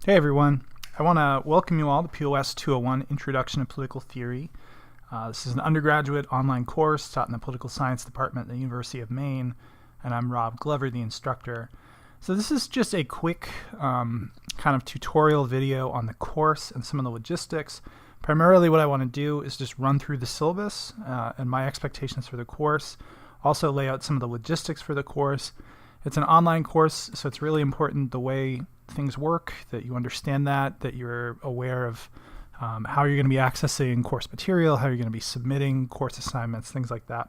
Hey everyone, I want to welcome you all to POS 201, Introduction to Political Theory. This is an undergraduate online course taught in the Political Science Department at the University of Maine, and I'm Rob Glover, the instructor. So this is just a quick kind of tutorial video on the course and some of the logistics. Primarily what I want to do is just run through the syllabus and my expectations for the course, also lay out some of the logistics for the course. It's an online course, so it's really important the way things work, that you understand that you're aware of how you're going to be accessing course material, how you're going to be submitting course assignments, things like that.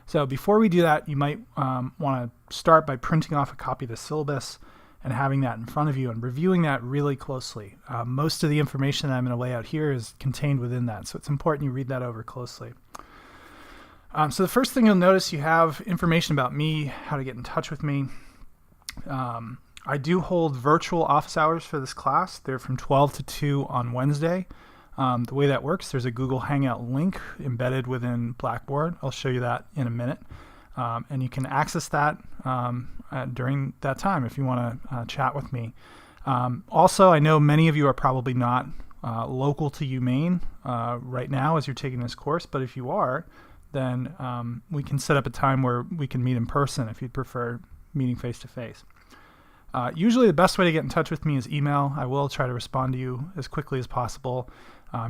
So before we do that, you might want to start by printing off a copy of the syllabus and having that in front of you and reviewing that really closely. Most of the information that I'm going to lay out here is contained within that, so it's important you read that over closely. So the first thing you'll notice, you have information about me, how to get in touch with me. I do hold virtual office hours for this class. They're from 12 to 2 on Wednesday. The way that works, there's a Google Hangout link embedded within Blackboard. I'll show you that in a minute. And you can access that during that time if you want to chat with me. Also, I know many of you are probably not local to Maine right now as you're taking this course, but if you are, then we can set up a time where we can meet in person if you'd prefer meeting face-to-face. Usually the best way to get in touch with me is email. I will try to respond to you as quickly as possible.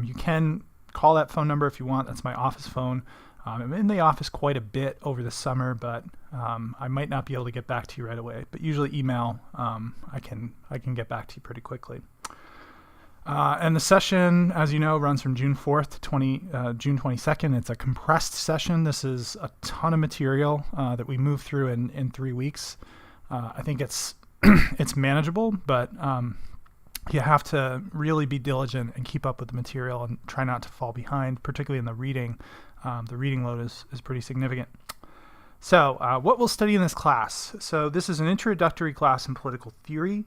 You can call that phone number if you want. That's my office phone. I'm in the office quite a bit over the summer, but I might not be able to get back to you right away. But usually email, I can get back to you pretty quickly. And the session, as you know, runs from June 4th to June 22nd. It's a compressed session. This is a ton of material that we move through in 3 weeks. I think it's manageable, but you have to really be diligent and keep up with the material and try not to fall behind, particularly in the reading. The reading load is pretty significant. So what we'll study in this class. So this is an introductory class in political theory.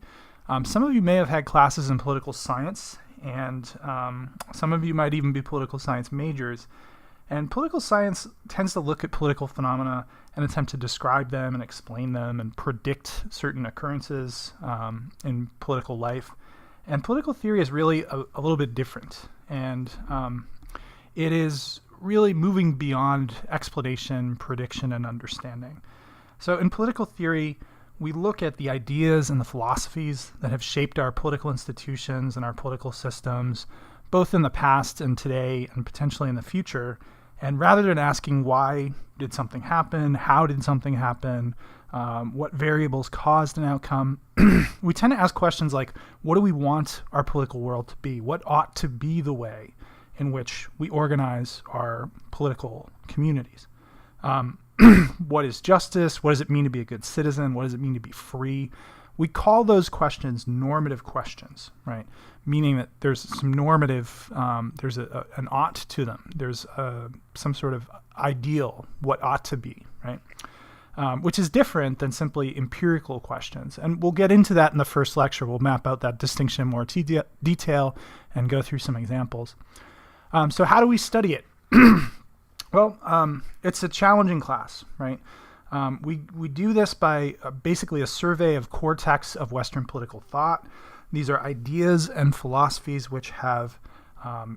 Some of you may have had classes in political science, and some of you might even be political science majors. And political science tends to look at political phenomena and attempt to describe them and explain them and predict certain occurrences in political life. And political theory is really a little bit different. And it is really moving beyond explanation, prediction, and understanding. So in political theory, we look at the ideas and the philosophies that have shaped our political institutions and our political systems, both in the past and today and potentially in the future. And rather than asking why did something happen, how did something happen, what variables caused an outcome, we tend to ask questions like, what do we want our political world to be? What ought to be the way in which we organize our political communities? What is justice? What does it mean to be a good citizen? What does it mean to be free? We call those questions normative questions, right? Meaning that there's some normative, there's an ought to them. There's some sort of ideal, what ought to be, right? Which is different than simply empirical questions. And we'll get into that in the first lecture. We'll map out that distinction in more detail and go through some examples. So how do we study it? Well, it's a challenging class, right? We do this by basically a survey of core texts of Western political thought. These are ideas and philosophies which have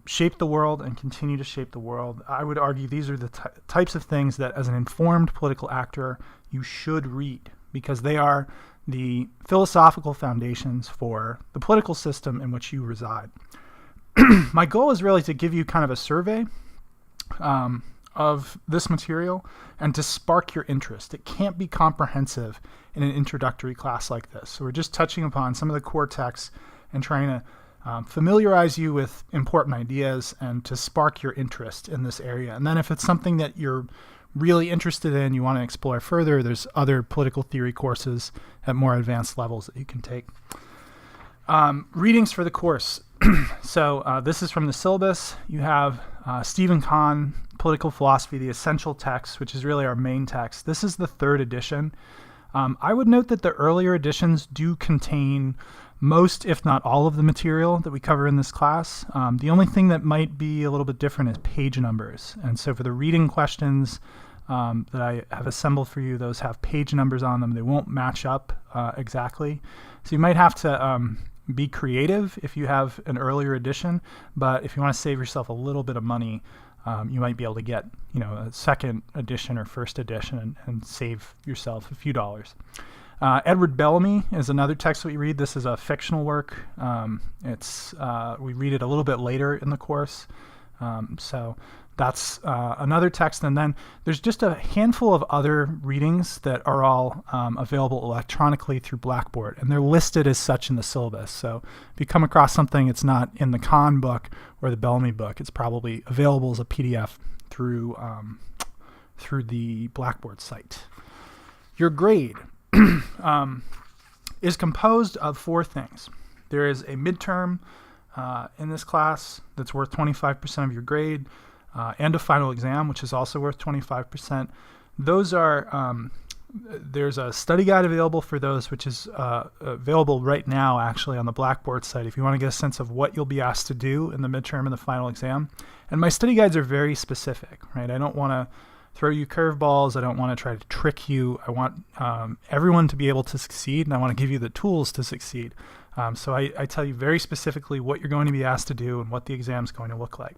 shaped the world and continue to shape the world. I would argue these are the types of things that as an informed political actor you should read, because they are the philosophical foundations for the political system in which you reside. My goal is really to give you kind of a survey of this material and to spark your interest. It can't be comprehensive in an introductory class like this. So we're just touching upon some of the core texts and trying to familiarize you with important ideas and to spark your interest in this area. And then if it's something that you're really interested in, you want to explore further, there's other political theory courses at more advanced levels that you can take. Readings for the course. So this is from the syllabus. You have Stephen Kahn, Political Philosophy, the Essential Text, which is really our main text. This is the 3rd edition. I would note that the earlier editions do contain most, if not all, of the material that we cover in this class. The only thing that might be a little bit different is page numbers. And so for the reading questions that I have assembled for you, those have page numbers on them. They won't match up exactly. So you might have to be creative if you have an earlier edition, but if you want to save yourself a little bit of money, you might be able to get a second edition or first edition and save yourself a few dollars. Edward Bellamy is another text that we read. This is a fictional work. We read it a little bit later in the course. So that's another text. And then there's just a handful of other readings that are all available electronically through Blackboard. And they're listed as such in the syllabus. So if you come across something it's not in the Kahn book or the Bellamy book, it's probably available as a PDF through the Blackboard site. Your grade is composed of 4 things. There is a midterm in this class that's worth 25% of your grade, and a final exam, which is also worth 25%. Those are there's a study guide available for those, which is available right now actually on the Blackboard site if you want to get a sense of what you'll be asked to do in the midterm and the final exam. And my study guides are very specific, right? I don't want to throw you curveballs. I don't want to try to trick you. I want everyone to be able to succeed, and I want to give you the tools to succeed. So I tell you very specifically what you're going to be asked to do and what the exam is going to look like.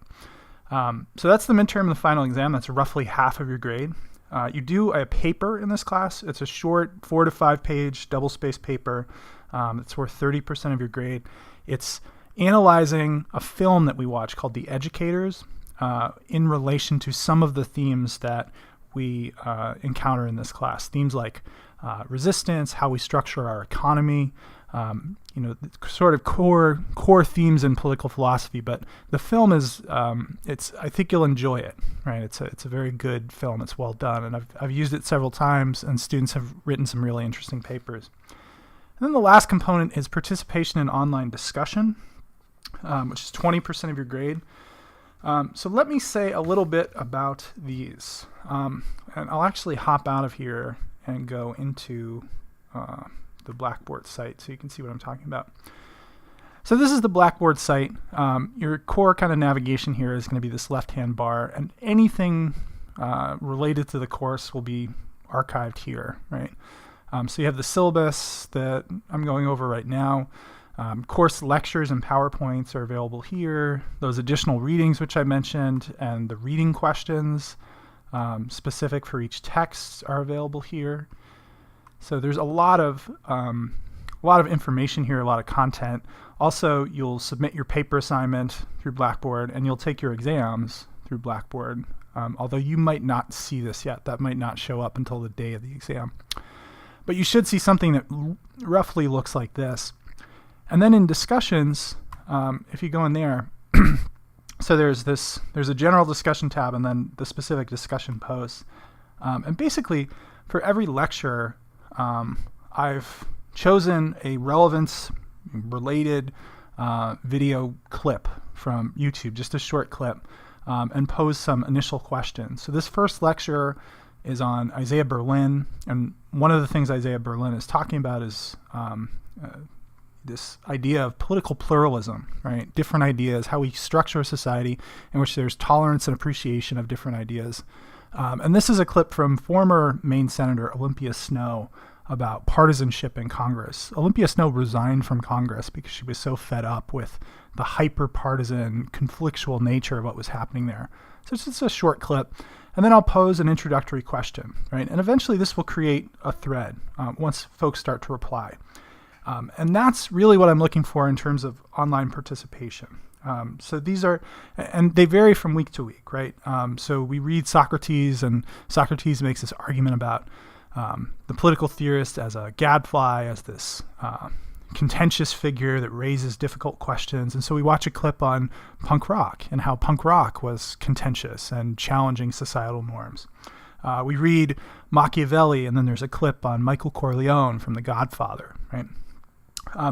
So that's the midterm and the final exam. That's roughly half of your grade. You do a paper in this class. It's a short 4 to 5 page double-spaced paper. It's worth 30% of your grade. It's analyzing a film that we watch called The Educators in relation to some of the themes that we encounter in this class. Themes like resistance, how we structure our economy, sort of core themes in political philosophy. But the film is, I think you'll enjoy it, right? It's a very good film. It's well done, and I've used it several times, and students have written some really interesting papers. And then the last component is participation in online discussion, which is 20% of your grade. So let me say a little bit about these. And I'll actually hop out of here and go into the Blackboard site so you can see what I'm talking about. So this is the Blackboard site. Your core kind of navigation here is going to be this left-hand bar, and anything related to the course will be archived here, right? So you have the syllabus that I'm going over right now. Course lectures and PowerPoints are available here. Those additional readings which I mentioned and the reading questions specific for each text are available here. So there's a lot of information here, a lot of content. Also, you'll submit your paper assignment through Blackboard, and you'll take your exams through Blackboard. Although you might not see this yet. That might not show up until the day of the exam. But you should see something that roughly looks like this. And then in discussions, if you go in there, so there's a general discussion tab and then the specific discussion posts. And basically, for every lecture, I've chosen a relevance-related video clip from YouTube, just a short clip, and posed some initial questions. So this first lecture is on Isaiah Berlin, and one of the things Isaiah Berlin is talking about is this idea of political pluralism, right? Different ideas, how we structure a society in which there's tolerance and appreciation of different ideas. And this is a clip from former Maine Senator Olympia Snowe about partisanship in Congress. Olympia Snowe resigned from Congress because she was so fed up with the hyper-partisan, conflictual nature of what was happening there. So it's just a short clip. And then I'll pose an introductory question, right? And eventually this will create a thread once folks start to reply. And that's really what I'm looking for in terms of online participation. So these are, and they vary from week to week, right? So we read Socrates, and Socrates makes this argument about the political theorist as a gadfly, as this contentious figure that raises difficult questions. And so we watch a clip on punk rock and how punk rock was contentious and challenging societal norms. We read Machiavelli, and then there's a clip on Michael Corleone from The Godfather, right?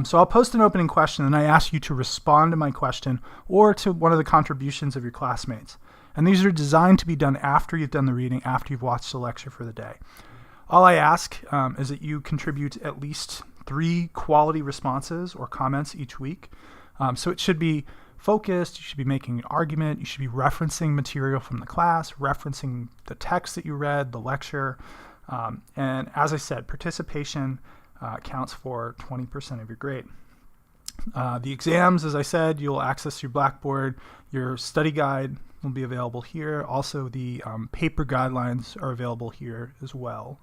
So I'll post an opening question, and I ask you to respond to my question or to one of the contributions of your classmates. And these are designed to be done after you've done the reading, after you've watched the lecture for the day. All I ask is that you contribute at least 3 quality responses or comments each week. So it should be focused, you should be making an argument, you should be referencing material from the class, referencing the text that you read, the lecture. And as I said, participation counts for 20% of your grade. The exams, as I said, you'll access through Blackboard. Your study guide will be available here. Also, the paper guidelines are available here as well.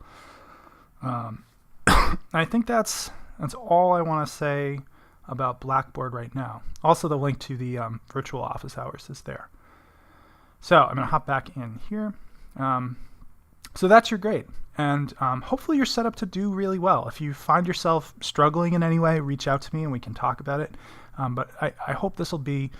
I think that's all I want to say about Blackboard right now. Also, the link to the virtual office hours is there. So I'm going to hop back in here. So that's your grade. And hopefully you're set up to do really well. If you find yourself struggling in any way, reach out to me and we can talk about it. But I hope this will be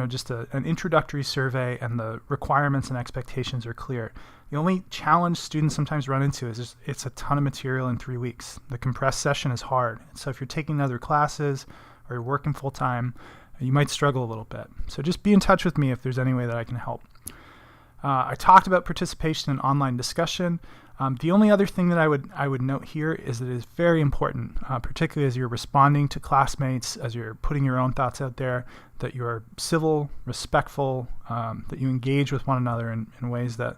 just an introductory survey and the requirements and expectations are clear. The only challenge students sometimes run into is it's a ton of material in 3 weeks. The compressed session is hard. So if you're taking other classes or you're working full time, you might struggle a little bit. So just be in touch with me if there's any way that I can help. I talked about participation in online discussion. The only other thing that I would note here is that it is very important, particularly as you're responding to classmates, as you're putting your own thoughts out there, that you're civil, respectful, that you engage with one another in ways that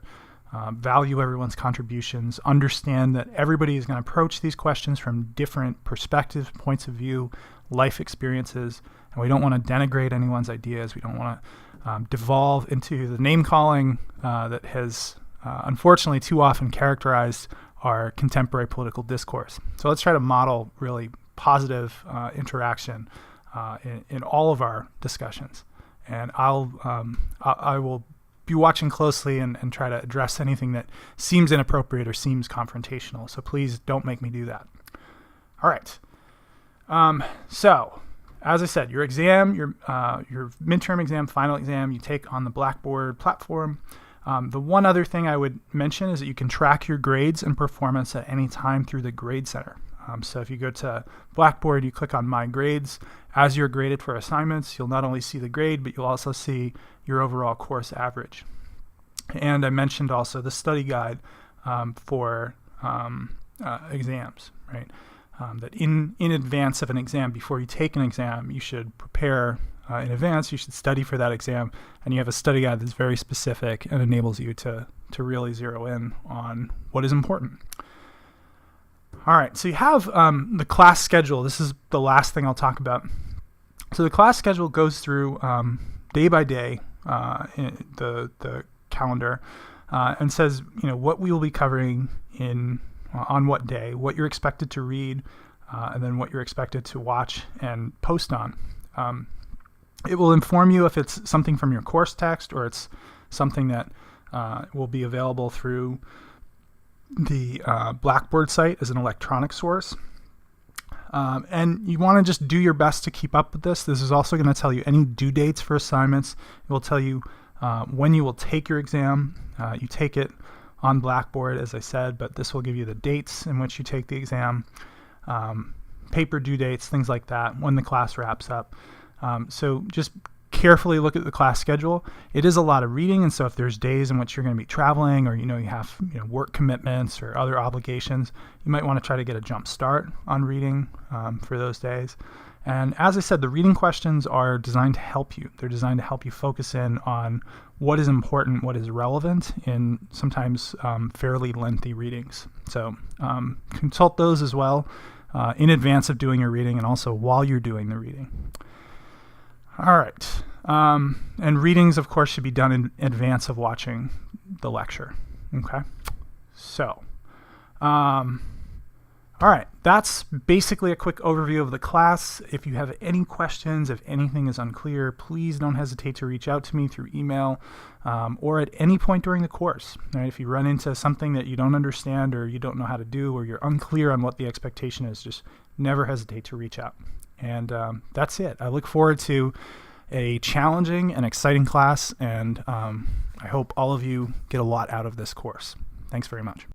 value everyone's contributions, understand that everybody is going to approach these questions from different perspectives, points of view, life experiences, and we don't want to denigrate anyone's ideas. We don't want to devolve into the name-calling that has unfortunately too often characterized our contemporary political discourse. So let's try to model really positive interaction in all of our discussions. And I will be watching closely and try to address anything that seems inappropriate or seems confrontational. So please don't make me do that. All right. So as I said, your exam, your midterm exam, final exam, you take on the Blackboard platform. The one other thing I would mention is that you can track your grades and performance at any time through the Grade Center. So if you go to Blackboard, you click on My Grades. As you're graded for assignments, you'll not only see the grade, but you'll also see your overall course average. And I mentioned also the study guide for exams, right? That in advance of an exam, before you take an exam, you should prepare in advance. You should study for that exam, and you have a study guide that's very specific and enables you to really zero in on what is important. All right, so you have the class schedule. This is the last thing I'll talk about. So the class schedule goes through day by day in the calendar and says what we will be covering on what day, what you're expected to read, and then what you're expected to watch and post on. It will inform you if it's something from your course text or it's something that will be available through the Blackboard site as an electronic source. And you want to just do your best to keep up with this. This is also going to tell you any due dates for assignments. It will tell you when you will take your exam. You take it on Blackboard, as I said, but this will give you the dates in which you take the exam, paper due dates, things like that, when the class wraps up. So just carefully look at the class schedule. It is a lot of reading, and so if there's days in which you're going to be traveling or you have work commitments or other obligations, you might want to try to get a jump start on reading for those days. And as I said, the reading questions are designed to help you. They're designed to help you focus in on what is important, what is relevant in sometimes fairly lengthy readings. So consult those as well in advance of doing your reading and also while you're doing the reading. All right. And readings, of course, should be done in advance of watching the lecture. Okay. So, all right. That's basically a quick overview of the class. If you have any questions, if anything is unclear, please don't hesitate to reach out to me through email or at any point during the course. Right? If you run into something that you don't understand or you don't know how to do or you're unclear on what the expectation is, just never hesitate to reach out. And that's it. I look forward to a challenging and exciting class, and I hope all of you get a lot out of this course. Thanks very much.